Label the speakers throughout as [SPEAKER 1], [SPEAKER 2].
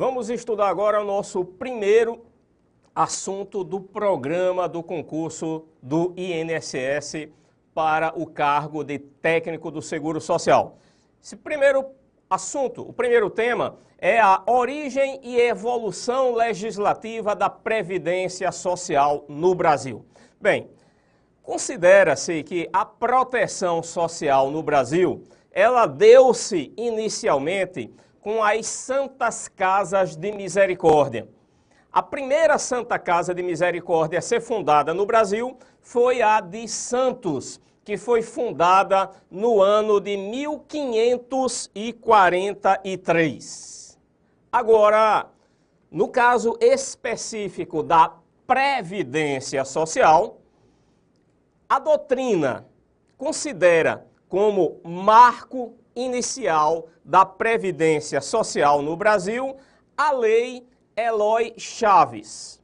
[SPEAKER 1] Vamos estudar agora o nosso primeiro assunto do programa do concurso do INSS para o cargo de técnico do Seguro Social. Esse primeiro assunto, o primeiro tema é a origem e evolução legislativa da Previdência Social no Brasil. Bem, considera-se que a proteção social no Brasil, ela deu-se inicialmente com as Santas Casas de Misericórdia. A primeira Santa Casa de Misericórdia a ser fundada no Brasil foi a de Santos, que foi fundada no ano de 1543. Agora, no caso específico da Previdência Social, a doutrina considera como marco inicial da Previdência Social no Brasil a Lei Eloy Chaves.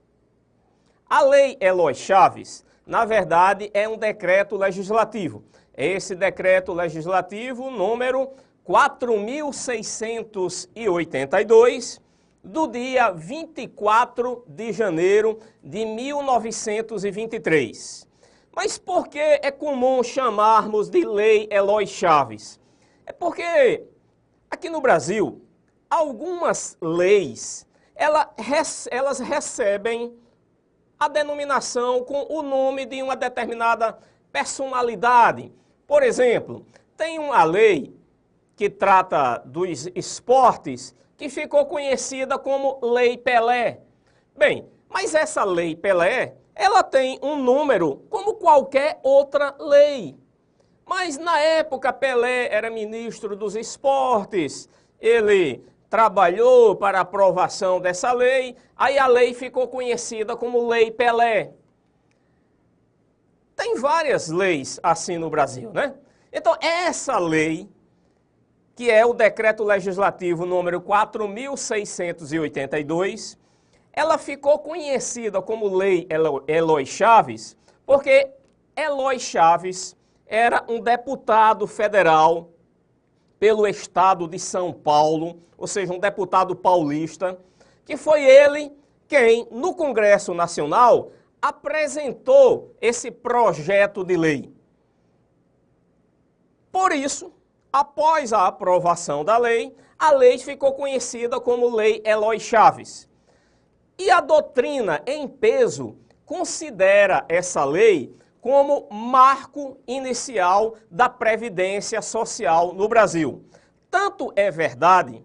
[SPEAKER 1] A Lei Eloy Chaves, na verdade, é um decreto legislativo. É esse decreto legislativo número 4.682, do dia 24 de janeiro de 1923. Mas por que é comum chamarmos de Lei Eloy Chaves? É porque aqui no Brasil, algumas leis, elas recebem a denominação com o nome de uma determinada personalidade. Por exemplo, tem uma lei que trata dos esportes que ficou conhecida como Lei Pelé. Bem, mas essa Lei Pelé, ela tem um número como qualquer outra lei. Mas na época Pelé era ministro dos esportes, ele trabalhou para a aprovação dessa lei, aí a lei ficou conhecida como Lei Pelé. Tem várias leis assim no Brasil, né? Então essa lei, que é o decreto legislativo número 4.682, ela ficou conhecida como Lei Eloy Chaves, porque Eloy Chaves era um deputado federal pelo estado de São Paulo, ou seja, um deputado paulista, que foi ele quem, no Congresso Nacional, apresentou esse projeto de lei. Por isso, após a aprovação da lei, a lei ficou conhecida como Lei Eloy Chaves. E a doutrina em peso considera essa lei como marco inicial da Previdência Social no Brasil. Tanto é verdade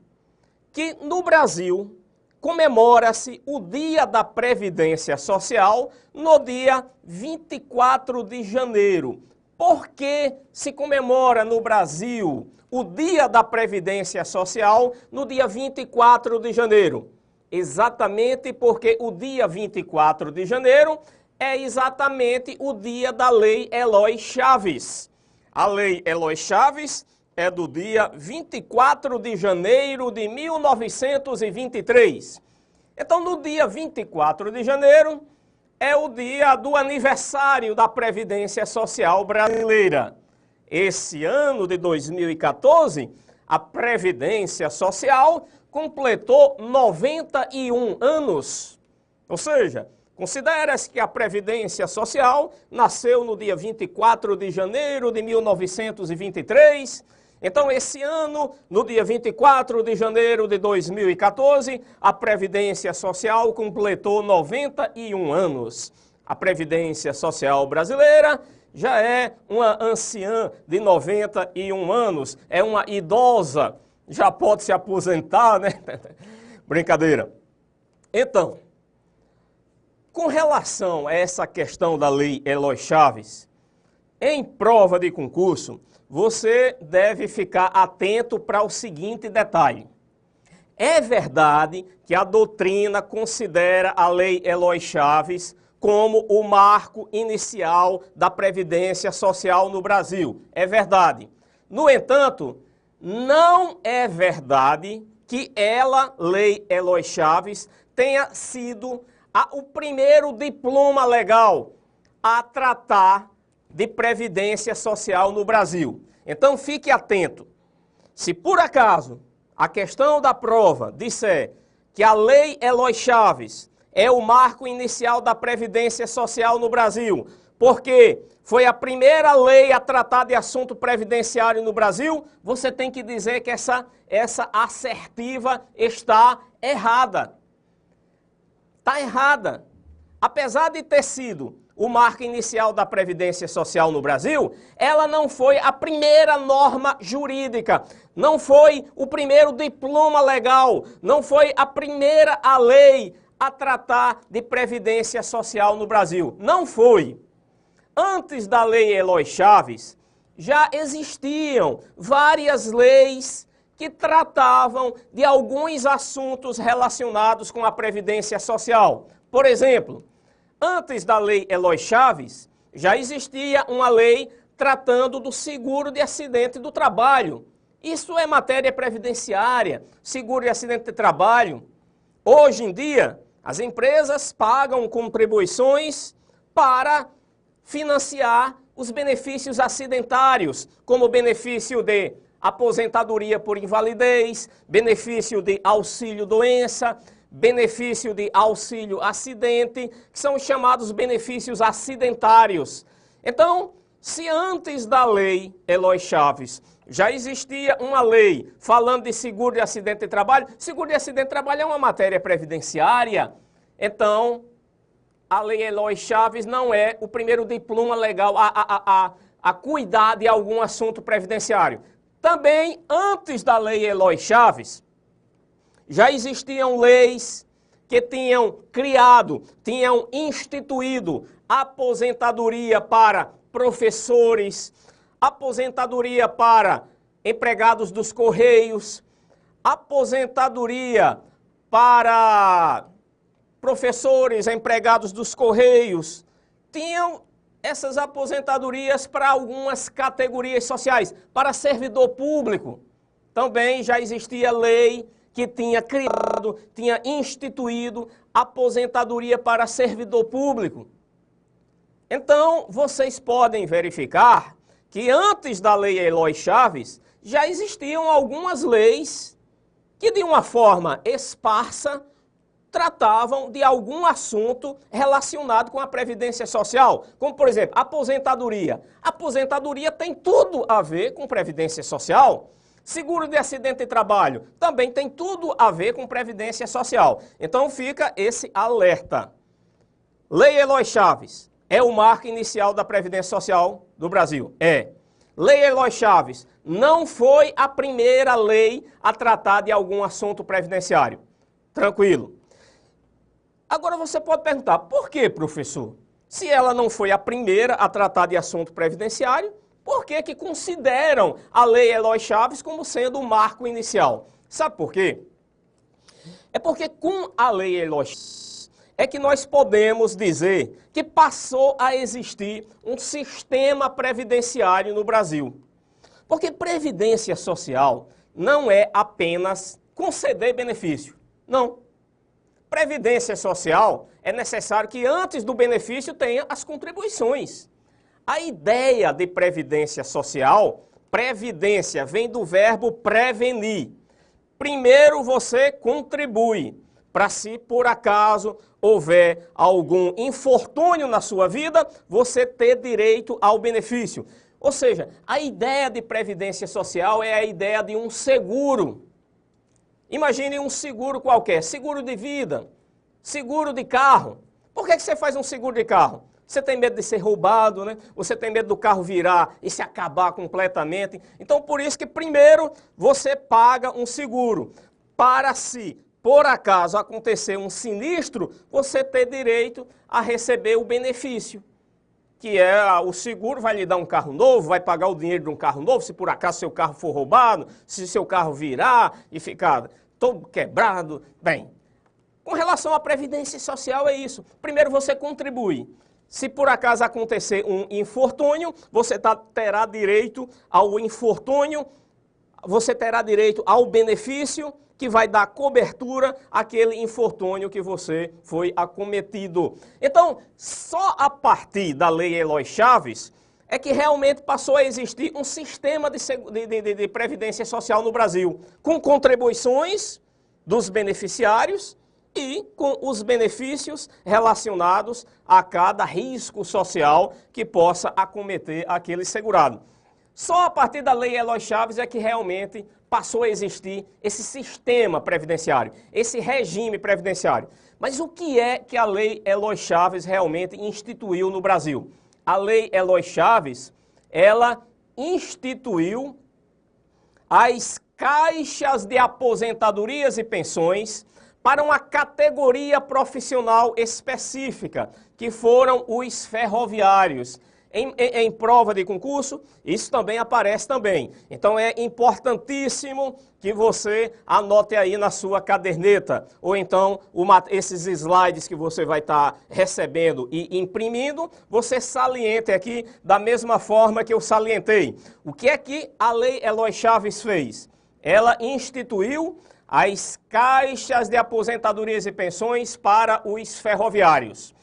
[SPEAKER 1] que no Brasil comemora-se o Dia da Previdência Social no dia 24 de janeiro. Por que se comemora no Brasil o Dia da Previdência Social no dia 24 de janeiro? Exatamente porque o dia 24 de janeiro é exatamente o dia da Lei Eloy Chaves. A Lei Eloy Chaves é do dia 24 de janeiro de 1923. Então, no dia 24 de janeiro, é o dia do aniversário da Previdência Social brasileira. Esse ano de 2014, a Previdência Social completou 91 anos. Ou seja, considera-se que a Previdência Social nasceu no dia 24 de janeiro de 1923. Então, esse ano, no dia 24 de janeiro de 2014, a Previdência Social completou 91 anos. A Previdência Social brasileira já é uma anciã de 91 anos, é uma idosa, já pode se aposentar, né? Brincadeira. Então, com relação a essa questão da Lei Eloy Chaves, em prova de concurso, você deve ficar atento para o seguinte detalhe. É verdade que a doutrina considera a Lei Eloy Chaves como o marco inicial da Previdência Social no Brasil. É verdade. No entanto, não é verdade que ela, Lei Eloy Chaves, tenha sido o primeiro diploma legal a tratar de Previdência Social no Brasil. Então fique atento. Se por acaso a questão da prova disser que a Lei Eloy Chaves é o marco inicial da Previdência Social no Brasil, porque foi a primeira lei a tratar de assunto previdenciário no Brasil, você tem que dizer que essa assertiva está errada. Está errada. Apesar de ter sido o marco inicial da Previdência Social no Brasil, ela não foi a primeira norma jurídica, não foi o primeiro diploma legal, não foi a primeira lei a tratar de Previdência Social no Brasil. Não foi. Antes da Lei Eloy Chaves, já existiam várias leis que tratavam de alguns assuntos relacionados com a Previdência Social. Por exemplo, antes da Lei Eloy Chaves, já existia uma lei tratando do seguro de acidente do trabalho. Isso é matéria previdenciária, seguro de acidente de trabalho. Hoje em dia, as empresas pagam contribuições para financiar os benefícios acidentários, como o benefício de aposentadoria por invalidez, benefício de auxílio-doença, benefício de auxílio-acidente, que são os chamados benefícios acidentários. Então, se antes da Lei Eloy Chaves já existia uma lei falando de seguro de acidente de trabalho, seguro de acidente de trabalho é uma matéria previdenciária, então a Lei Eloy Chaves não é o primeiro diploma legal a cuidar de algum assunto previdenciário. Também, antes da Lei Eloy Chaves, já existiam leis que tinham criado, tinham instituído aposentadoria para professores, aposentadoria para empregados dos Correios, aposentadoria para professores, empregados dos Correios. Tinham essas aposentadorias para algumas categorias sociais, para servidor público. Também já existia lei que tinha criado, tinha instituído aposentadoria para servidor público. Então, vocês podem verificar que antes da Lei Eloy Chaves, já existiam algumas leis que de uma forma esparsa tratavam de algum assunto relacionado com a Previdência Social, como, por exemplo, aposentadoria. Aposentadoria tem tudo a ver com Previdência Social. Seguro de acidente de trabalho também tem tudo a ver com Previdência Social. Então fica esse alerta. Lei Eloy Chaves é o marco inicial da Previdência Social do Brasil. É. Lei Eloy Chaves não foi a primeira lei a tratar de algum assunto previdenciário. Tranquilo. Agora você pode perguntar, por que, professor? Se ela não foi a primeira a tratar de assunto previdenciário, por que que consideram a Lei Eloy Chaves como sendo o marco inicial? Sabe por quê? É porque com a Lei Eloy Chaves é que nós podemos dizer que passou a existir um sistema previdenciário no Brasil. Porque previdência social não é apenas conceder benefício. Não. Previdência social é necessário que antes do benefício tenha as contribuições. A ideia de previdência social, previdência, vem do verbo prevenir. Primeiro você contribui para se por acaso houver algum infortúnio na sua vida, você ter direito ao benefício. Ou seja, a ideia de previdência social é a ideia de um seguro. Imagine um seguro qualquer, seguro de vida, seguro de carro. Por que você faz um seguro de carro? Você tem medo de ser roubado, né? Você tem medo do carro virar e se acabar completamente. Então, por isso que primeiro você paga um seguro. Para se, por acaso, acontecer um sinistro, você ter direito a receber o benefício. Que é o seguro vai lhe dar um carro novo, vai pagar o dinheiro de um carro novo, se por acaso seu carro for roubado, se seu carro virar e ficar todo quebrado. Bem, com relação à Previdência Social é isso. Primeiro você contribui. Se por acaso acontecer um infortúnio, você terá direito ao infortúnio, você terá direito ao benefício que vai dar cobertura àquele infortúnio que você foi acometido. Então, só a partir da Lei Eloy Chaves é que realmente passou a existir um sistema de previdência social no Brasil, com contribuições dos beneficiários e com os benefícios relacionados a cada risco social que possa acometer aquele segurado. Só a partir da Lei Eloy Chaves é que realmente passou a existir esse sistema previdenciário, esse regime previdenciário. Mas o que é que a Lei Eloy Chaves realmente instituiu no Brasil? A Lei Eloy Chaves, ela instituiu as caixas de aposentadorias e pensões para uma categoria profissional específica, que foram os ferroviários. Em prova de concurso, isso também aparece também. Então é importantíssimo que você anote aí na sua caderneta, ou então esses slides que você vai estar recebendo e imprimindo, você saliente aqui da mesma forma que eu salientei. O que é que a Lei Eloy Chaves fez? Ela instituiu as caixas de aposentadorias e pensões para os ferroviários.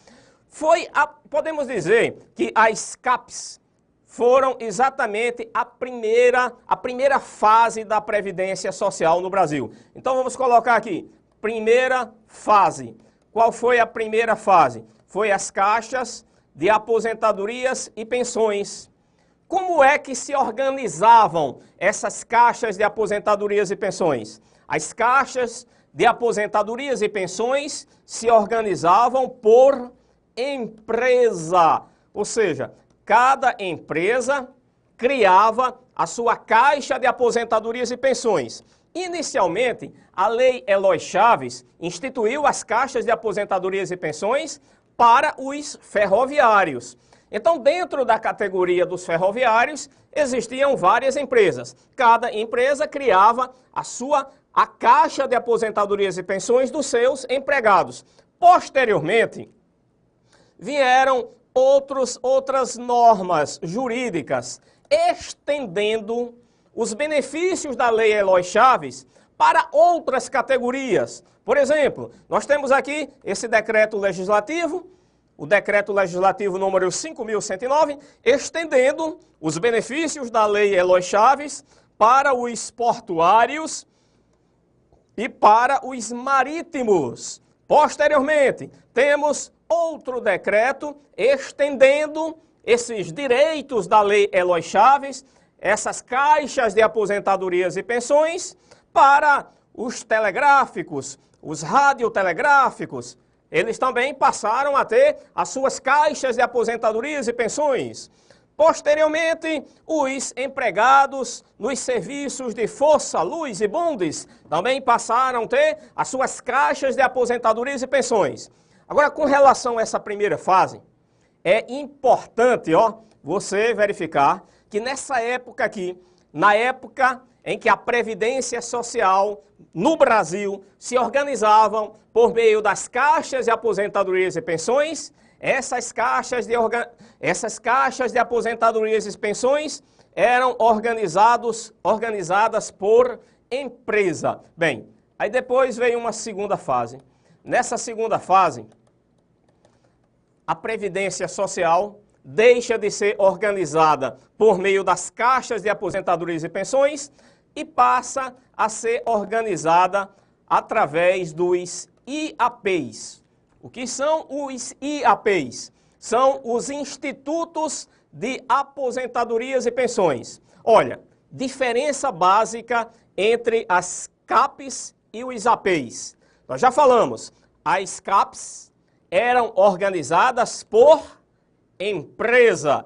[SPEAKER 1] Podemos dizer que as CAPs foram exatamente a primeira fase da Previdência Social no Brasil. Então vamos colocar aqui, primeira fase. Qual foi a primeira fase? Foi as caixas de aposentadorias e pensões. Como é que se organizavam essas caixas de aposentadorias e pensões? As caixas de aposentadorias e pensões se organizavam por empresa, ou seja, cada empresa criava a sua caixa de aposentadorias e pensões. Inicialmente, a Lei Eloy Chaves instituiu as caixas de aposentadorias e pensões para os ferroviários. Então, dentro da categoria dos ferroviários, existiam várias empresas. Cada empresa criava a caixa de aposentadorias e pensões dos seus empregados. Posteriormente, vieram outras normas jurídicas estendendo os benefícios da Lei Eloy Chaves para outras categorias. Por exemplo, nós temos aqui esse decreto legislativo, o decreto legislativo número 5.109, estendendo os benefícios da Lei Eloy Chaves para os portuários e para os marítimos. Posteriormente, temos outro decreto estendendo esses direitos da Lei Eloy Chaves, essas caixas de aposentadorias e pensões, para os telegráficos, os radiotelegráficos. Eles também passaram a ter as suas caixas de aposentadorias e pensões. Posteriormente, os empregados nos serviços de força, luz e bondes também passaram a ter as suas caixas de aposentadorias e pensões. Agora, com relação a essa primeira fase, é importante você verificar que nessa época aqui, na época em que a Previdência Social no Brasil se organizavam por meio das caixas de aposentadorias e pensões, essas caixas de aposentadorias e pensões eram organizadas por empresa. Bem, aí depois veio uma segunda fase. Nessa segunda fase, a Previdência Social deixa de ser organizada por meio das caixas de aposentadorias e pensões e passa a ser organizada através dos IAPs. O que são os IAPs? São os Institutos de Aposentadorias e Pensões. Olha, diferença básica entre as CAPs e os IAPs. Nós já falamos, as CAPs eram organizadas por empresa.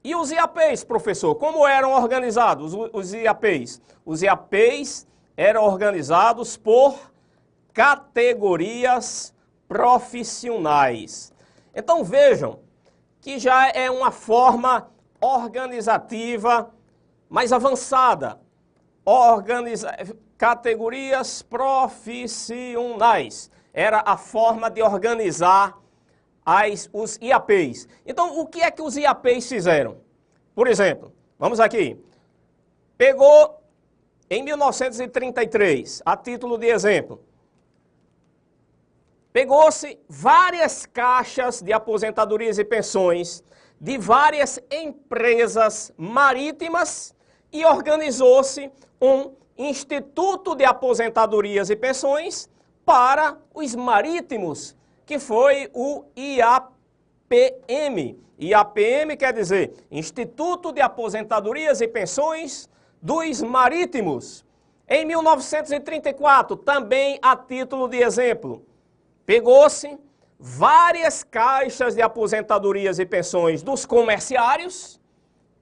[SPEAKER 1] E os IAPs, professor, como eram organizados os IAPs? Os IAPs eram organizados por categorias profissionais. Então vejam que já é uma forma organizativa mais avançada. Categorias profissionais. Era a forma de organizar os IAPs. Então, o que é que os IAPs fizeram? Por exemplo, vamos aqui. Pegou em 1933, a título de exemplo, pegou-se várias caixas de aposentadorias e pensões de várias empresas marítimas e organizou-se um Instituto de Aposentadorias e Pensões para os marítimos, que foi o IAPM. IAPM quer dizer Instituto de Aposentadorias e Pensões dos Marítimos. Em 1934, também a título de exemplo, pegou-se várias caixas de aposentadorias e pensões dos comerciários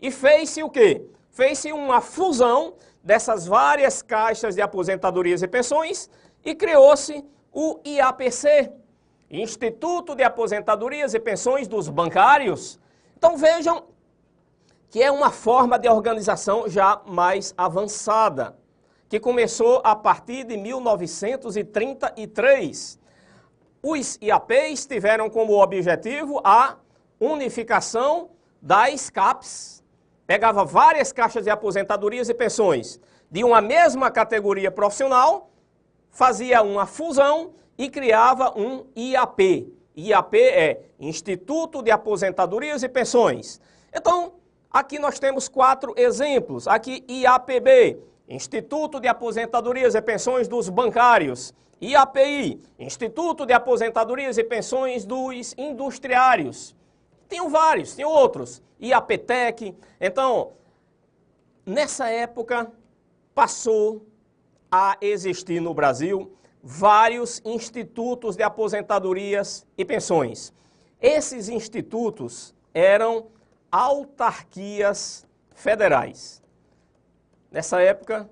[SPEAKER 1] e fez-se o quê? Fez-se uma fusão dessas várias caixas de aposentadorias e pensões e criou-se o IAPC, Instituto de Aposentadorias e Pensões dos Bancários. Então vejam que é uma forma de organização já mais avançada, que começou a partir de 1933. Os IAPs tiveram como objetivo a unificação das CAPs. Pegava várias caixas de aposentadorias e pensões de uma mesma categoria profissional, fazia uma fusão e criava um IAP. IAP é Instituto de Aposentadorias e Pensões. Então, aqui nós temos 4 exemplos. Aqui, IAPB, Instituto de Aposentadorias e Pensões dos Bancários. IAPI, Instituto de Aposentadorias e Pensões dos Industriários. Tinham vários, tinham outros. IAPTEC. Então, nessa época, passou a existir no Brasil vários institutos de aposentadorias e pensões. Esses institutos eram autarquias federais. Nessa época,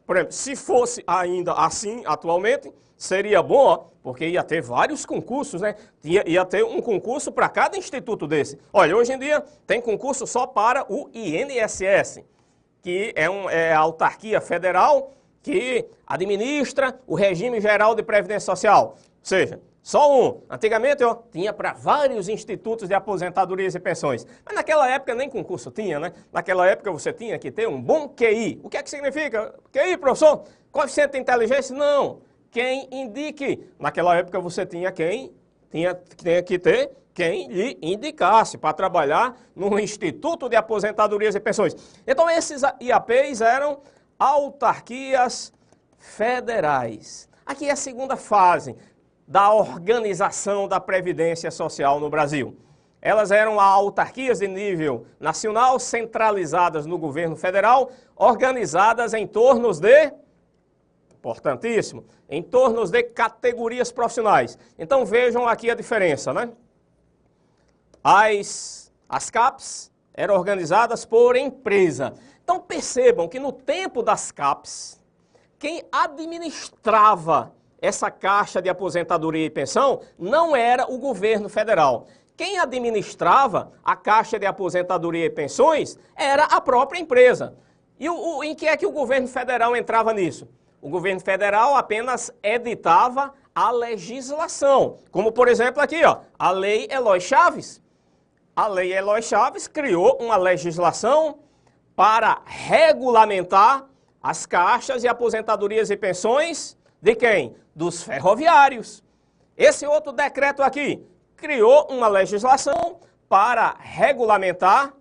[SPEAKER 1] por exemplo, se fosse ainda assim atualmente, seria bom, porque ia ter vários concursos, né? Ia ter um concurso para cada instituto desse. Olha, hoje em dia tem concurso só para o INSS, que é a autarquia federal que administra o regime geral de previdência social. Ou seja, só um. Antigamente, tinha para vários institutos de aposentadorias e pensões. Mas naquela época nem concurso tinha, né? Naquela época você tinha que ter um bom QI. O que é que significa QI, professor? Coeficiente de inteligência? Não. Quem indique. Naquela época você tinha que ter quem lhe indicasse para trabalhar no Instituto de Aposentadorias e Pensões. Então esses IAPs eram autarquias federais. Aqui é a segunda fase da organização da Previdência Social no Brasil. Elas eram autarquias de nível nacional, centralizadas no governo federal, organizadas em torno de, importantíssimo, em torno de categorias profissionais. Então vejam aqui a diferença, né? As CAPs eram organizadas por empresa. Então percebam que no tempo das CAPs, quem administrava essa caixa de aposentadoria e pensão não era o governo federal. Quem administrava a caixa de aposentadoria e pensões era a própria empresa. E em que é que o governo federal entrava nisso? O governo federal apenas editava a legislação. Como, por exemplo, aqui, a Lei Eloy Chaves. A Lei Eloy Chaves criou uma legislação para regulamentar as caixas de aposentadorias e pensões de quem? Dos ferroviários. Esse outro decreto aqui criou uma legislação para regulamentar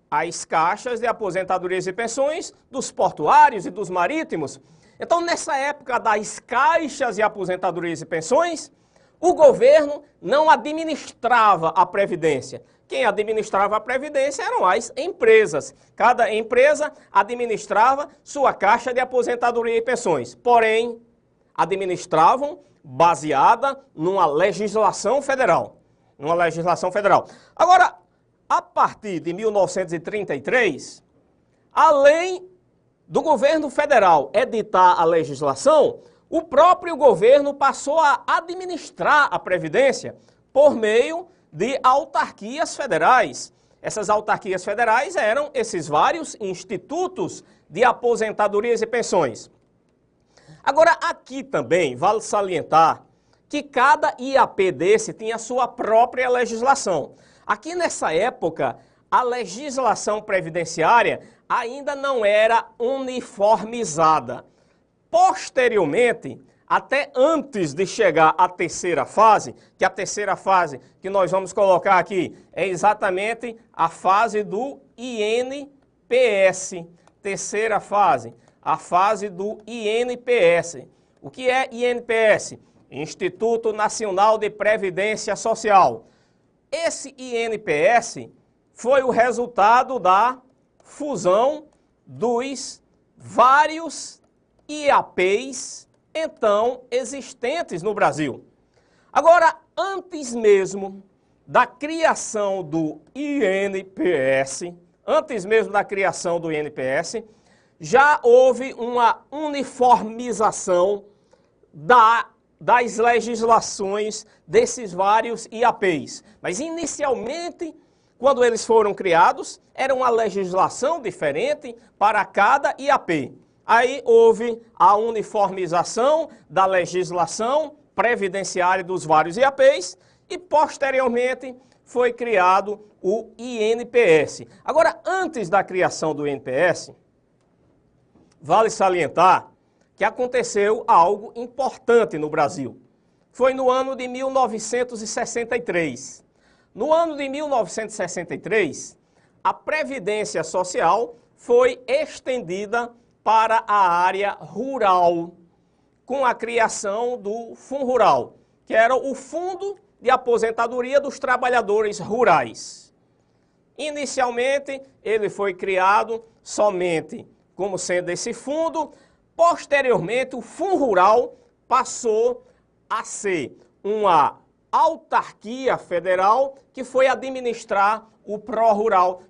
[SPEAKER 1] as caixas de aposentadorias e pensões dos portuários e dos marítimos. Então, nessa época das caixas de aposentadorias e pensões, o governo não administrava a Previdência. Quem administrava a Previdência eram as empresas. Cada empresa administrava sua caixa de aposentadoria e pensões. Porém, administravam baseada numa legislação federal. Agora, a partir de 1933, além do governo federal editar a legislação, o próprio governo passou a administrar a Previdência por meio de autarquias federais. Essas autarquias federais eram esses vários institutos de aposentadorias e pensões. Agora, aqui também vale salientar que cada IAP desse tinha a sua própria legislação. Aqui nessa época, a legislação previdenciária ainda não era uniformizada. Posteriormente, até antes de chegar à terceira fase, que a terceira fase que nós vamos colocar aqui é exatamente a fase do INPS, terceira fase. a fase do INPS. O que é INPS? Instituto Nacional de Previdência Social. Esse INPS foi o resultado da fusão dos vários IAPs então existentes no Brasil. Agora, antes mesmo da criação do INPS, já houve uma uniformização das legislações desses vários IAPs. Mas inicialmente, quando eles foram criados, era uma legislação diferente para cada IAP. Aí houve a uniformização da legislação previdenciária dos vários IAPs e posteriormente foi criado o INPS. Agora, antes da criação do INPS, vale salientar que aconteceu algo importante no Brasil. Foi no ano de 1963. No ano de 1963, a Previdência Social foi estendida para a área rural, com a criação do FUNRural, que era o Fundo de Aposentadoria dos Trabalhadores Rurais. Inicialmente, ele foi criado somente como sendo esse fundo. Posteriormente, o FUNRural passou a ser uma autarquia federal que foi administrar o pró-rural,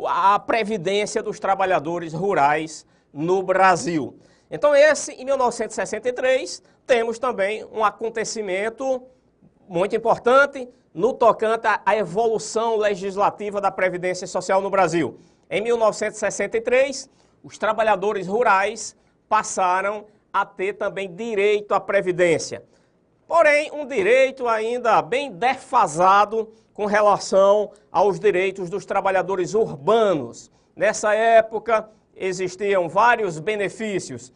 [SPEAKER 1] a previdência dos trabalhadores rurais no Brasil. Então em 1963, temos também um acontecimento muito importante no tocante à evolução legislativa da Previdência Social no Brasil. Em 1963, os trabalhadores rurais passaram a ter também direito à Previdência. Porém, um direito ainda bem defasado com relação aos direitos dos trabalhadores urbanos. Nessa época, existiam vários benefícios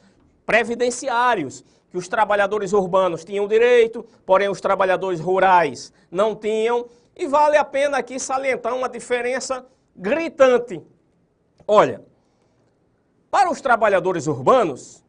[SPEAKER 1] previdenciários que os trabalhadores urbanos tinham direito, porém os trabalhadores rurais não tinham. E vale a pena aqui salientar uma diferença gritante. Olha, para os trabalhadores urbanos,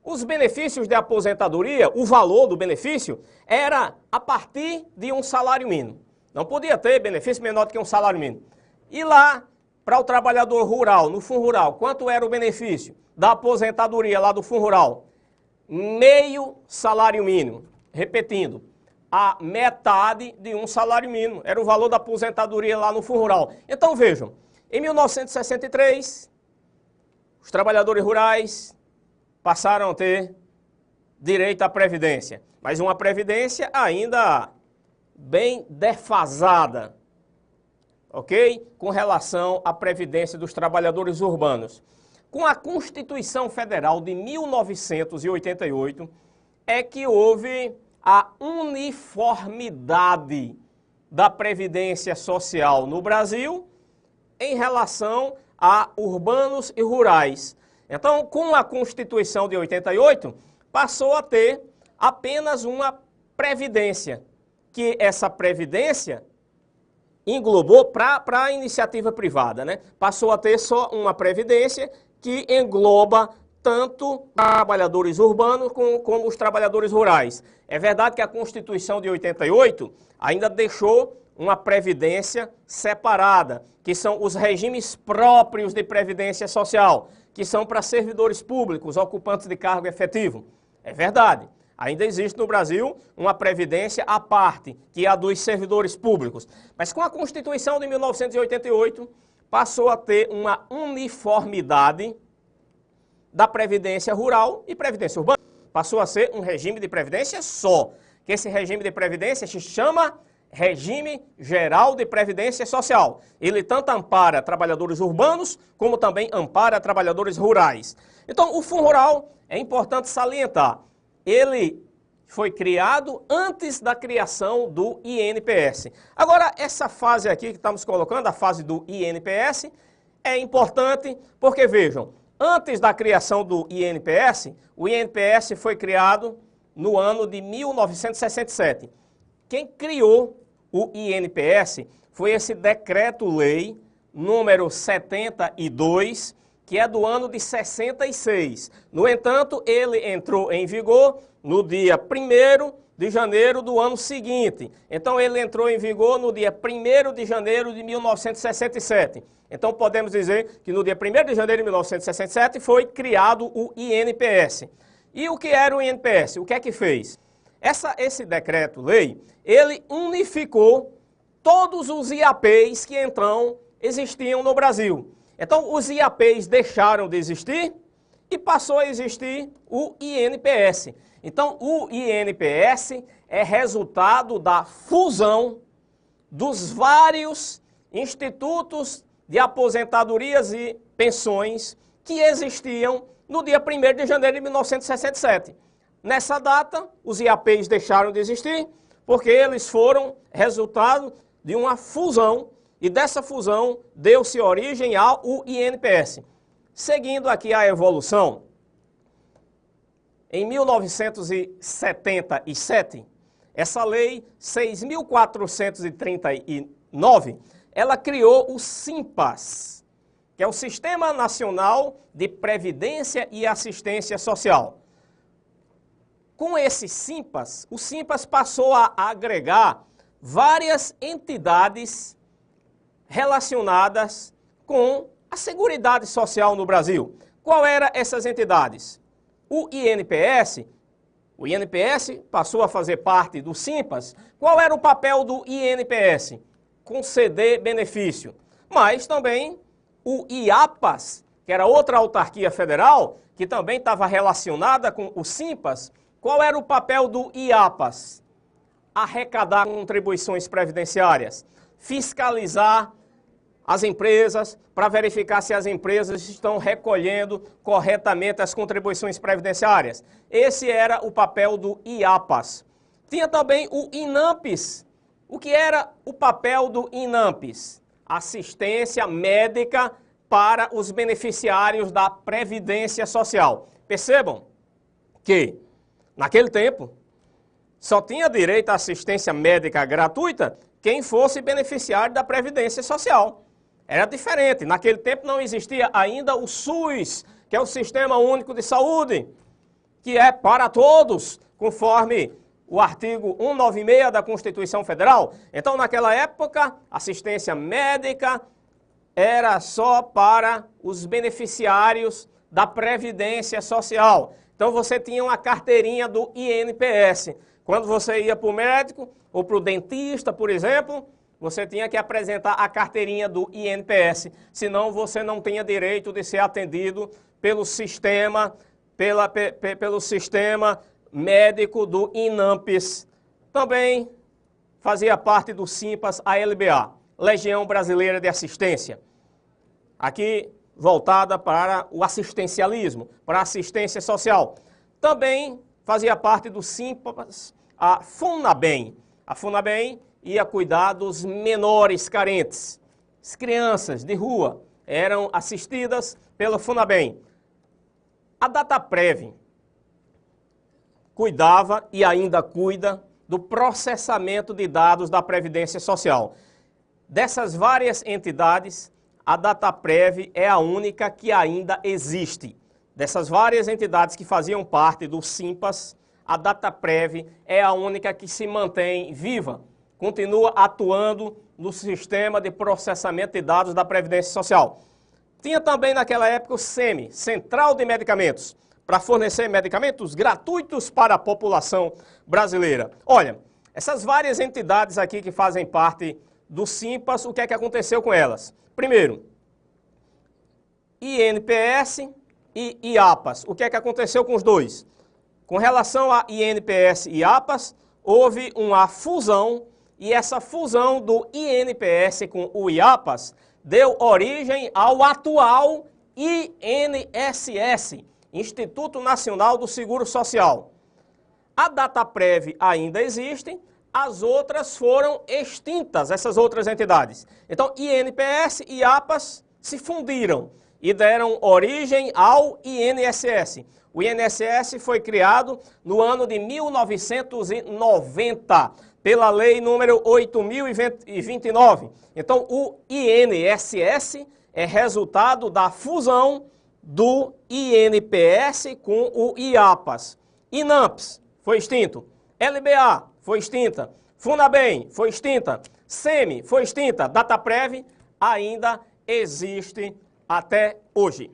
[SPEAKER 1] os benefícios de aposentadoria, o valor do benefício, era a partir de um salário mínimo. Não podia ter benefício menor do que um salário mínimo. E lá, para o trabalhador rural, no FUNRural, quanto era o benefício da aposentadoria lá do FUNRural? Meio salário mínimo. Repetindo, a metade de um salário mínimo. Era o valor da aposentadoria lá no FUNRural. Então vejam, em 1963, os trabalhadores rurais passaram a ter direito à Previdência. Mas uma Previdência ainda bem defasada, ok? Com relação à Previdência dos trabalhadores urbanos. Com a Constituição Federal de 1988, é que houve a uniformidade da Previdência Social no Brasil em relação a urbanos e rurais. Então, com a Constituição de 88, passou a ter apenas uma Previdência, que essa Previdência englobou para a iniciativa privada, né? Passou a ter só uma Previdência que engloba tanto trabalhadores urbanos como os trabalhadores rurais. É verdade que a Constituição de 88 ainda deixou uma previdência separada, que são os regimes próprios de previdência social, que são para servidores públicos, ocupantes de cargo efetivo. É verdade. Ainda existe no Brasil uma previdência à parte, que é a dos servidores públicos. Mas com a Constituição de 1988, passou a ter uma uniformidade da previdência rural e previdência urbana. Passou a ser um regime de previdência só, que esse regime de previdência se chama Regime Geral de Previdência Social. Ele tanto ampara trabalhadores urbanos, como também ampara trabalhadores rurais. Então, o FUNRural, é importante salientar, ele foi criado antes da criação do INPS. Agora, essa fase aqui que estamos colocando, a fase do INPS, é importante porque, vejam, antes da criação do INPS, o INPS foi criado no ano de 1967. Quem criou o INPS foi esse decreto-lei número 72, que é do ano de 66. No entanto, ele entrou em vigor no dia 1º de janeiro do ano seguinte. Então, ele entrou em vigor no dia 1º de janeiro de 1967. Então, podemos dizer que no dia 1º de janeiro de 1967 foi criado o INPS. E o que era o INPS? O que é que fez? Esse decreto-lei, ele unificou todos os IAPs que então existiam no Brasil. Então, os IAPs deixaram de existir e passou a existir o INPS. Então, o INPS é resultado da fusão dos vários institutos de aposentadorias e pensões que existiam no dia 1º de janeiro de 1967. Nessa data, os IAPs deixaram de existir porque eles foram resultado de uma fusão e dessa fusão deu-se origem ao INPS. Seguindo aqui a evolução, em 1977, essa lei 6.439, ela criou o SIMPAS, que é o Sistema Nacional de Previdência e Assistência Social. Com esse SIMPAS, o SIMPAS passou a agregar várias entidades relacionadas com a Seguridade Social no Brasil. Qual eram essas entidades? O INPS passou a fazer parte do SIMPAS. Qual era o papel do INPS? Conceder benefício. Mas também o IAPAS, que era outra autarquia federal, que também estava relacionada com o SIMPAS. Qual era o papel do IAPAS? Arrecadar contribuições previdenciárias, fiscalizar as empresas para verificar se as empresas estão recolhendo corretamente as contribuições previdenciárias. Esse era o papel do IAPAS. Tinha também o INAMPS. O que era o papel do INAMPS? Assistência médica para os beneficiários da Previdência Social. Percebam que, naquele tempo, só tinha direito à assistência médica gratuita quem fosse beneficiário da Previdência Social. Era diferente. Naquele tempo não existia ainda o SUS, que é o Sistema Único de Saúde, que é para todos, conforme o artigo 196 da Constituição Federal. Então, naquela época, assistência médica era só para os beneficiários da Previdência Social. Então, você tinha uma carteirinha do INPS. Quando você ia para o médico ou para o dentista, por exemplo, você tinha que apresentar a carteirinha do INPS, senão você não tinha direito de ser atendido pelo sistema, pelo sistema médico do INAMPS. Também fazia parte do SIMPAS a LBA, Legião Brasileira de Assistência. Aqui voltada para o assistencialismo, para a assistência social. Também fazia parte do SIMPAS a FUNABEM. A FUNABEM ia cuidar dos menores carentes. As crianças de rua eram assistidas pela FUNABEM. A DATAPREV cuidava e ainda cuida do processamento de dados da Previdência Social. Dessas várias entidades, a DATAPREV é a única que ainda existe. Dessas várias entidades que faziam parte do SIMPAS, a DATAPREV é a única que se mantém viva, continua atuando no sistema de processamento de dados da Previdência Social. Tinha também naquela época o SEME, Central de Medicamentos, para fornecer medicamentos gratuitos para a população brasileira. Olha, essas várias entidades aqui que fazem parte do SIMPAS, o que é que aconteceu com elas? Primeiro, INPS e IAPAS. O que é que aconteceu com os dois? Com relação a INPS e IAPAS, houve uma fusão, e essa fusão do INPS com o IAPAS deu origem ao atual INSS, Instituto Nacional do Seguro Social. A DATAPREV ainda existe, as outras foram extintas, essas outras entidades. Então, INPS e IAPAS se fundiram e deram origem ao INSS. O INSS foi criado no ano de 1990, pela lei número 8.029. Então, o INSS é resultado da fusão do INPS com o IAPAS. INAMPS foi extinto. LBA foi extinta. Funabem foi extinta. SEMI foi extinta. Dataprev ainda existe até hoje.